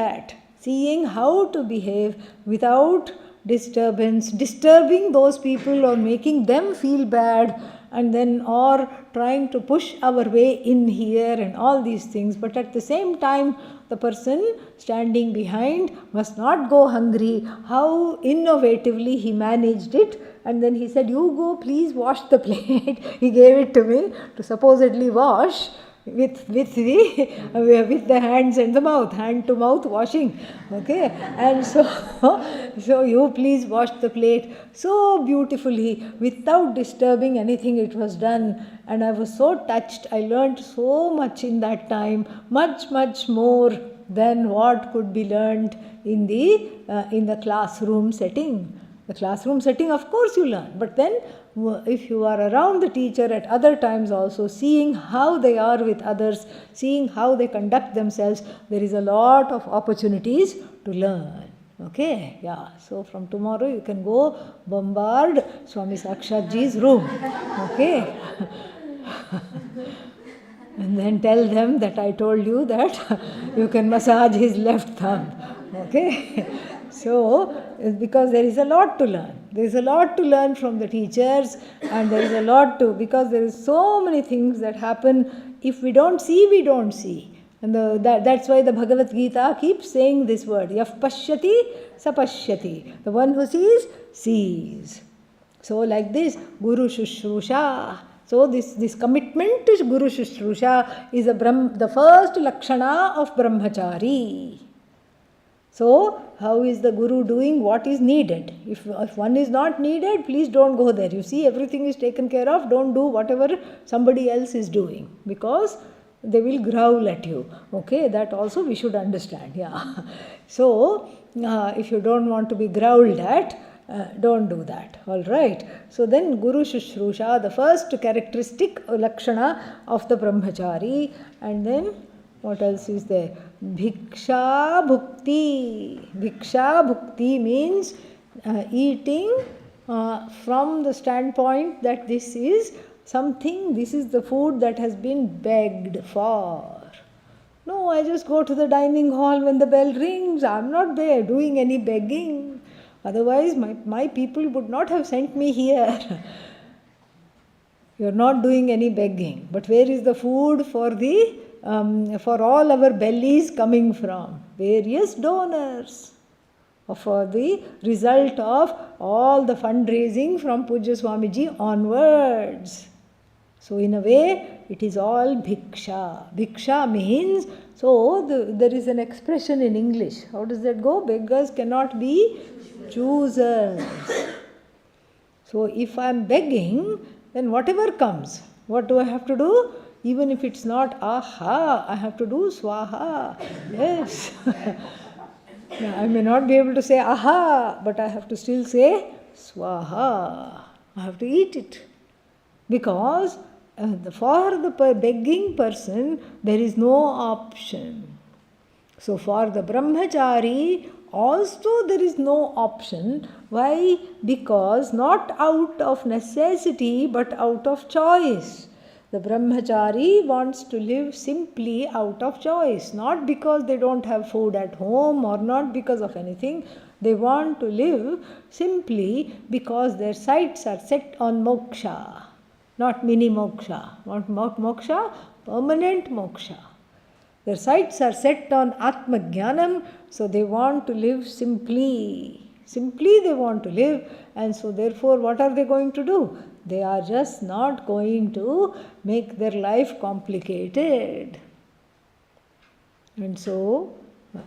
how to behave without disturbing those people or making them feel bad, and then or trying to push our way in here and all these things. But at the same time, the person standing behind must not go hungry. How innovatively he managed it. And then he said, you go, please wash the plate. He gave it to me to supposedly wash with the hands and the mouth, hand to mouth washing. Okay, and so you please wash the plate. So beautifully, without disturbing anything, it was done. And I was so touched. I learned so much in that time, much more than what could be learned in the classroom setting. The classroom setting, of course, you learn, but then if you are around the teacher at other times also, seeing how they are with others, seeing how they conduct themselves, there is a lot of opportunities to learn. Okay, yeah. So from tomorrow you can go bombard Swami Sakshat Ji's room. Okay. And then tell them that I told you that you can massage his left thumb. Okay. So, because there is a lot to learn. There is a lot to learn from the teachers, and there is a lot because there is so many things that happen. If we don't see, we don't see. And that's why the Bhagavad Gita keeps saying this word, Yaf pashyati, sa pashyati. The one who sees. So like this, Guru Shushrusha. So this commitment to Guru Shushrusha is the first lakshana of Brahmachari. So, how is the Guru doing what is needed? If one is not needed, please don't go there. You see, everything is taken care of. Don't do whatever somebody else is doing, because they will growl at you. Okay, that also we should understand. Yeah. So, if you don't want to be growled at, don't do that. All right. So then Guru Shushrusha, the first characteristic lakshana of the Brahmachari, and then what else is there? Bhiksha Bhukti. Bhiksha Bhukti means eating from the standpoint that this is something, this is the food that has been begged for. No, I just go to the dining hall when the bell rings. I'm not there doing any begging. Otherwise, my people would not have sent me here. You're not doing any begging. But where is the food for all our bellies coming from? Various donors. For the result of all the fundraising from Pujya Swamiji onwards. So in a way, it is all bhiksha. Bhiksha means, there is an expression in English. How does that go? Beggars cannot be choosers. So if I am begging, then whatever comes, what do I have to do? Even if it's not aha, I have to do swaha. Yes. I may not be able to say aha, but I have to still say swaha. I have to eat it. Because for the begging person, there is no option. So for the brahmachari, also there is no option. Why? Because not out of necessity, but out of choice. The brahmachari wants to live simply out of choice, not because they don't have food at home or not because of anything. They want to live simply because their sights are set on moksha, not mini moksha. What moksha? Permanent moksha. Their sights are set on Atma Jnanam, so they want to live simply. Simply they want to live, and so therefore what are they going to do? They are just not going to make their life complicated. And so,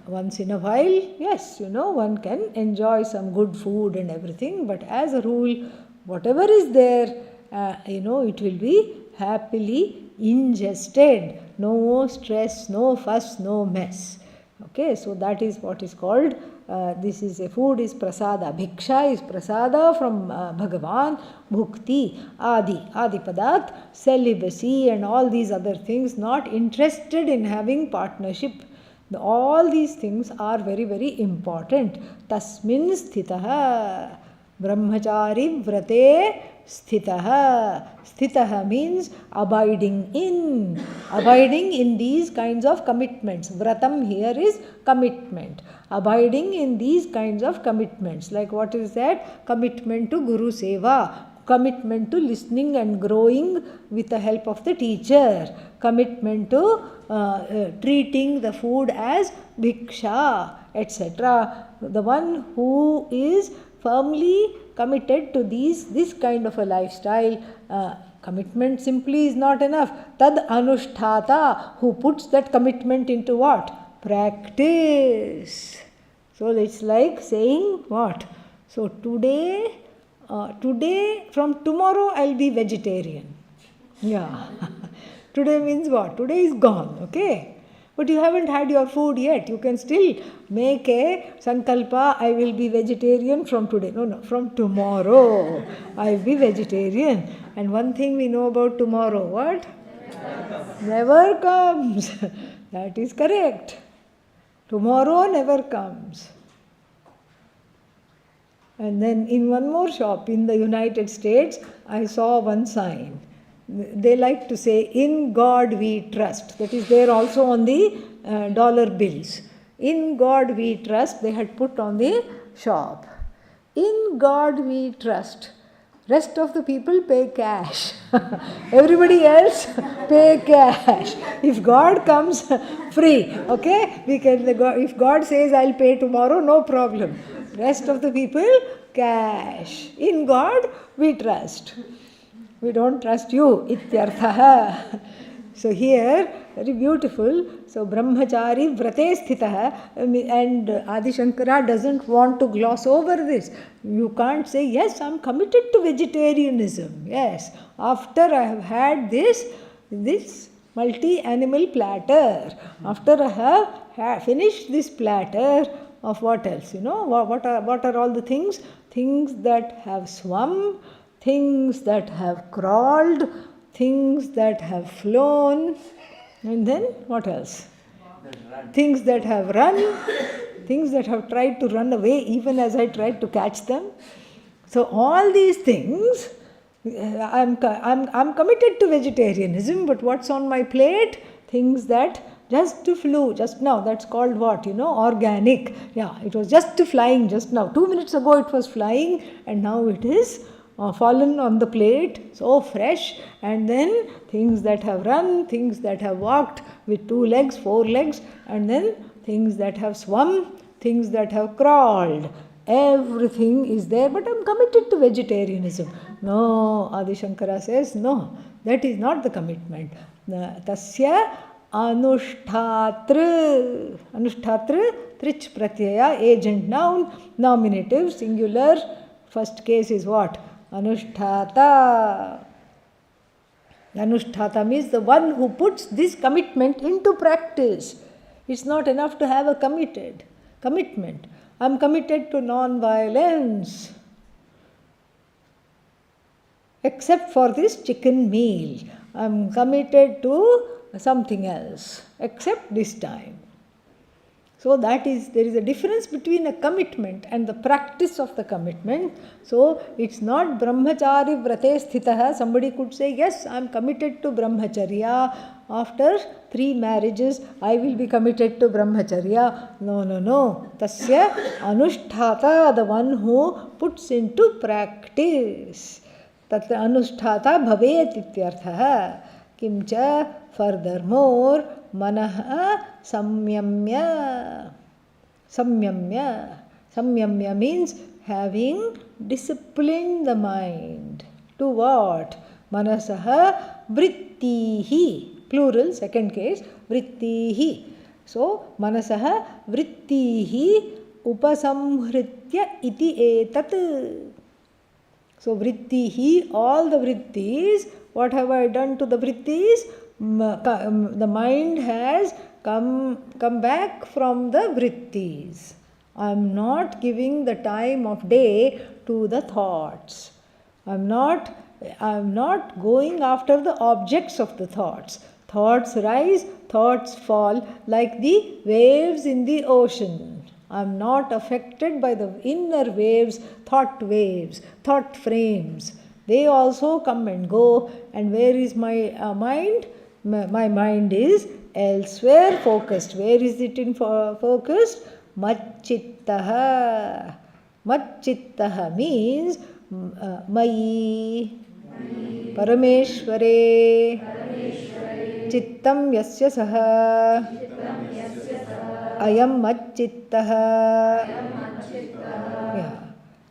once in a while, yes, one can enjoy some good food and everything, but as a rule, whatever is there, it will be happily ingested. No stress, no fuss, no mess. Okay, so that is what is called, food is prasada. Bhiksha is prasada from Bhagavan. Bhukti, Adi Padat, celibacy and all these other things, not interested in having partnership. All these things are very, very important. Tasmin sthitaha. Brahmachari vrate sthitaha. Sthitaha means abiding in these kinds of commitments. Vratam here is commitment. Abiding in these kinds of commitments. Like what is that? Commitment to Guru Seva. Commitment to listening and growing with the help of the teacher. Commitment to treating the food as bhiksha, etc. The one who is firmly committed to this kind of a lifestyle. Commitment simply is not enough. Tad anusthata, who puts that commitment into what? Practice. So it's like saying what? So today, from tomorrow I'll be vegetarian. Yeah. Today means what? Today is gone, okay? But you haven't had your food yet. You can still make a sankalpa, I will be vegetarian from today. No, from tomorrow I'll be vegetarian. And one thing we know about tomorrow, what? Never comes. That is correct. Tomorrow never comes. And then in one more shop in the United States, I saw one sign. They like to say, in God we trust. That is there also on the dollar bills. In God we trust, they had put on the shop. In God we trust. Rest of the people pay cash. Everybody else pay cash. If God comes free, okay, if God says I'll pay tomorrow, no problem. Rest of the people, cash. In God we trust. We don't trust you, ityarthaha. So here, very beautiful. So brahmachari vrate sthitaha, and Adi Shankara doesn't want to gloss over this. You can't say, yes, I'm committed to vegetarianism. Yes, after I have had this multi-animal platter, after I have finished this platter of what else? What are all the things? Things that have swum, things that have crawled, things that have flown, and then what else? Things that have run, things that have tried to run away even as I tried to catch them. So all these things, I'm committed to vegetarianism, but what's on my plate? Things that just flew just now. That's called what? Organic. Yeah, it was just flying just now. 2 minutes ago it was flying, and now it is fallen on the plate, so fresh. And then things that have run, things that have walked with 2 legs, 4 legs, and then things that have swum, things that have crawled. Everything is there, but I'm committed to vegetarianism. No, Adi Shankara says, no, that is not the commitment. Tasya anushthatra. Anushthatra, trich pratyaya, agent noun, nominative, singular. First case is what? Anusthata. Anusthata means the one who puts this commitment into practice. It's not enough to have a commitment. I'm committed to non-violence, except for this chicken meal. I'm committed to something else, except this time. So there is a difference between a commitment and the practice of the commitment. So it's not brahmachari vrate sthitah. Somebody could say, yes, I'm committed to brahmacharya. After 3 marriages, I will be committed to brahmacharya. No. Tasya anusthata, the one who puts into practice. Tatra anusthata bhavet ityartha. Kimcha, furthermore, manah samyamya. Samyamya means having disciplined the mind. To what? Manasaha vrittihi. Plural, second case, vrittihi. So, manasaha vrittihi upasamhritya iti etat. So, vrittihi, all the vrittis. What have I done to the vrittis? The mind has come back from the vrittis. I am not giving the time of day to the thoughts. I am not going after the objects of the thoughts. Thoughts rise, thoughts fall like the waves in the ocean. I am not affected by the inner waves, thought frames. They also come and go. And where is my mind? My mind is elsewhere focused. Where is it focused? Macchittaha. Macchittaha means Mayi Parameshware Chittam Yasya Saha Ayam Macchittaha. Yeah.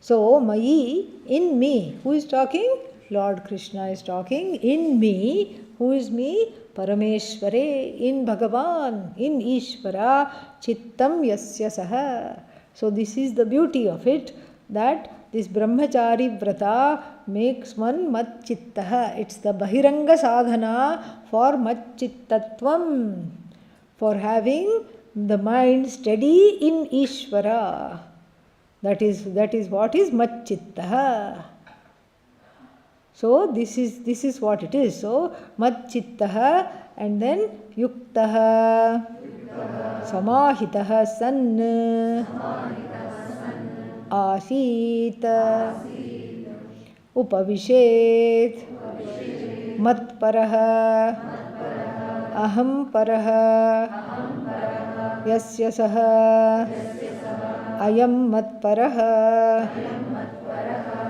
So, Mayi, in me. Who is talking? Lord Krishna is talking. In me. Who is me? Parameshware. In Bhagavan. In Ishvara. Chittam Yasya Saha. So, this is the beauty of it, that this brahmachari vrata makes one macchittaha. It's the bahiranga sadhana for macchittatvam, for having the mind steady in Ishvara. That is what is macchittaha. So this is what it is. So macchittaha, and then yuktaha, samahitaha san, asit, upavishet, matparaha, aham paraha, yasya saha, ayam matparaha.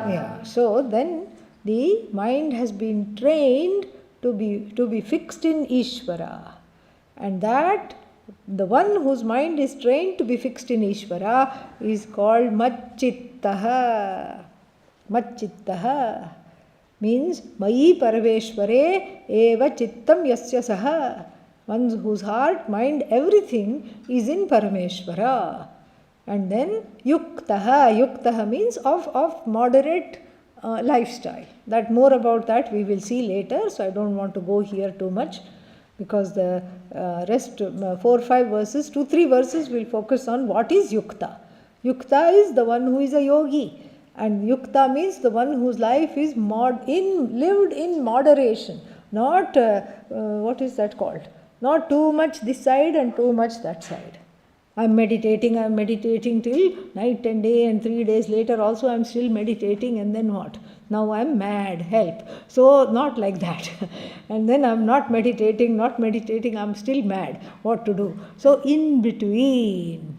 Yeah. So then the mind has been trained to be fixed in Ishvara, and that the one whose mind is trained to be fixed in Ishvara is called macchittaha. Macchittaha means Mayi Paraveshware eva chittam yasya saha. One whose heart, mind, everything is in Parameshwara. And then yuktaha. Yuktaha means of moderate lifestyle. That more about that we will see later, so I don't want to go here too much, because the rest 4-5 verses, 2-3 verses will focus on what is yukta. Yukta is the one who is a yogi, and yukta means the one whose life is lived in moderation, not what is that called? Not too much this side and too much that side. I'm meditating till night and day, and 3 days later also I'm still meditating, and then what? Now I'm mad, help. So, not like that. And then I'm not meditating, I'm still mad. What to do? So, in between,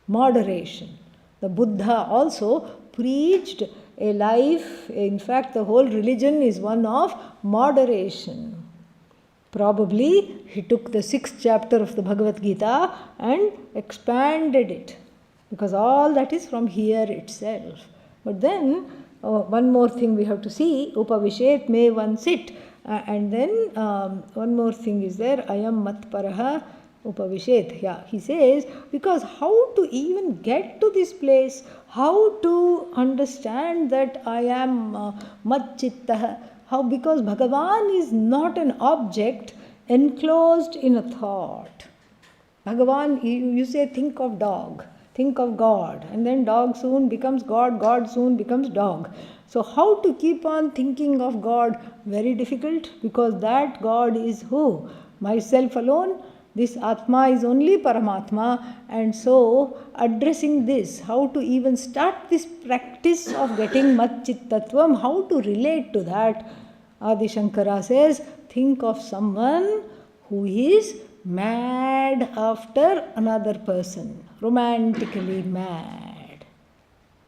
moderation. The Buddha also preached a life, in fact, the whole religion is one of moderation. Probably he took the 6th chapter of the Bhagavad Gita and expanded it, because all that is from here itself. But then one more thing we have to see, upavishet, may one sit, and then one more thing is there, ayam matparaha upavishet. Yeah, he says, because how to even get to this place, how to understand that I am matchittah, how? Because Bhagavan is not an object enclosed in a thought. Bhagavan, you say, think of dog, think of God, and then dog soon becomes God, God soon becomes dog. So how to keep on thinking of God? Very difficult, because that God is who? Myself alone. This Atma is only Paramatma, and so addressing this, how to even start this practice of getting Matchittattvam, how to relate to that? Adi Shankara says, think of someone who is mad after another person, romantically mad.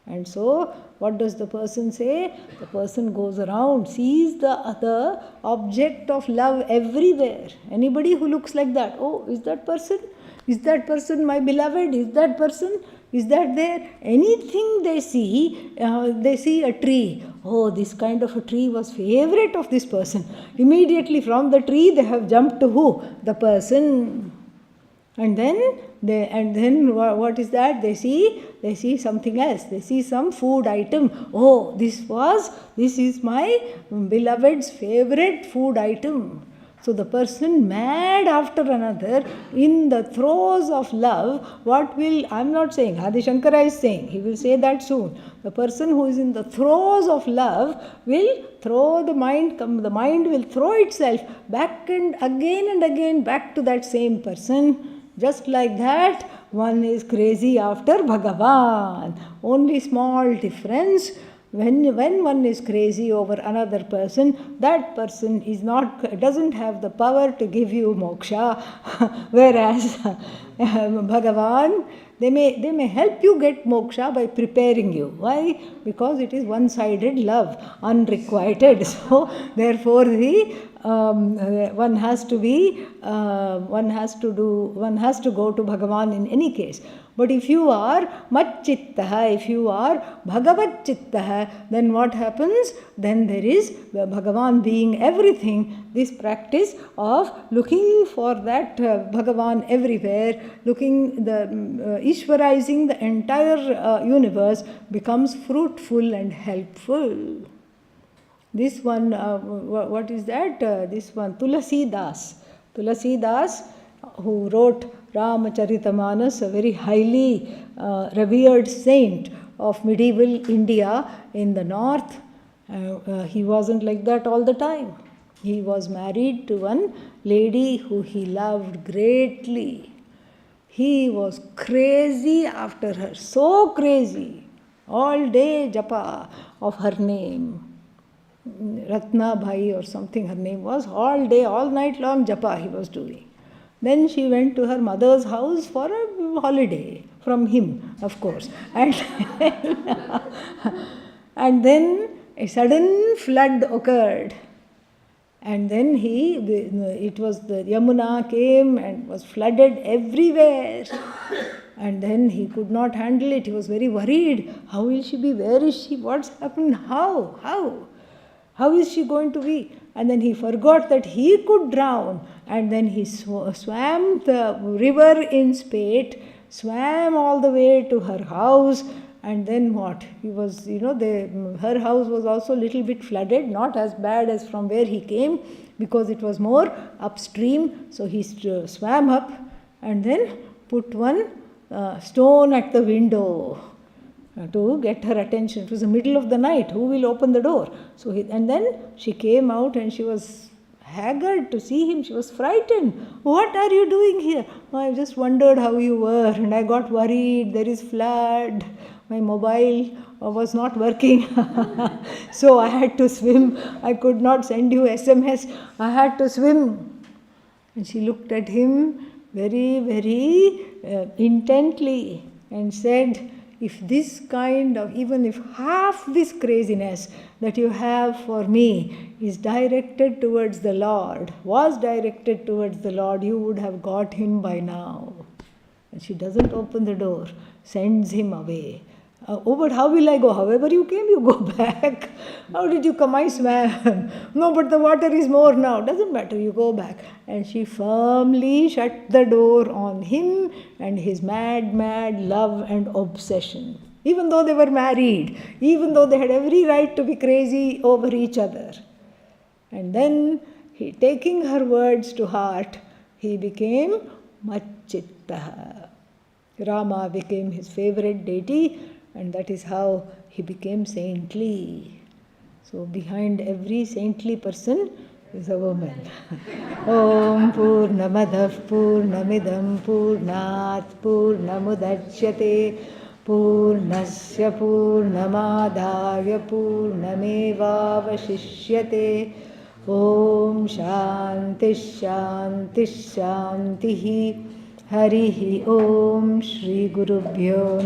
And so, what does the person say? The person goes around, sees the other object of love everywhere. Anybody who looks like that, oh, is that person? Is that person my beloved? Is that person? Is that there? Anything they see a tree. Oh, this kind of a tree was favorite of this person. Immediately from the tree they have jumped to who? The person. And then what is that? They see something else. They see some food item. Oh, this is my beloved's favorite food item. So the person mad after another in the throes of love, I'm not saying, Adi Shankara is saying, he will say that soon. The person who is in the throes of love will the mind will throw itself back and again back to that same person. Just like that, one is crazy after Bhagavan. Only small difference. When one is crazy over another person, that person doesn't have the power to give you moksha. Whereas Bhagavan, they may help you get moksha by preparing you. Why? Because it is one-sided love, unrequited. So therefore one has to go to Bhagavan in any case. But if you are matchittah, if you are bhagavatchittah, then what happens? Then there is Bhagavan being everything. This practice of looking for that Bhagavan everywhere, Ishwarizing the entire universe becomes fruitful and helpful. This one, what is that? This one, Tulasi Das, who wrote Ramacharita-manas, a very highly revered saint of medieval India in the north. He wasn't like that all the time. He was married to one lady who he loved greatly. He was crazy after her, so crazy. All day japa of her name. Ratna Bhai or something her name was. All day, all night long japa he was doing. Then she went to her mother's house for a holiday from him, of course. And then a sudden flood occurred. And then the Yamuna came and was flooded everywhere. And then he could not handle it. He was very worried. How will she be? Where is she? What's happened? How is she going to be? And then he forgot that he could drown. And then he swam the river in spate, swam all the way to her house. And then what? He was, her house was also a little bit flooded, not as bad as from where he came, because it was more upstream. So he swam up and then put one stone at the window to get her attention. It was the middle of the night. Who will open the door? And then she came out and she was haggard to see him. She was frightened. What are you doing here? "Oh, I just wondered how you were and I got worried. There is flood. My mobile was not working. So I had to swim. I could not send you SMS. I had to swim." And she looked at him very, very intently and said, "If this kind of, even if half this craziness that you have for me is directed towards the Lord, was directed towards the Lord, you would have got him by now." And she doesn't open the door, sends him away. "Oh, but how will I go? However you came, you go back. How did you come? I swam." "No, but the water is more now." "Doesn't matter, you go back." And she firmly shut the door on him and his mad, mad love and obsession. Even though they were married, even though they had every right to be crazy over each other. And then, he, taking her words to heart, he became Macchittaha. Rama became his favorite deity, and that is how he became saintly. So behind every saintly person is a woman. Om Purnamadav Purnamidam Purnat Purnamudachyate Purnasya Purnamadaya Purnamevavashishyate. Om Shanti Shanti Shanti. Harihi Om Shri Gurubhyo Namah.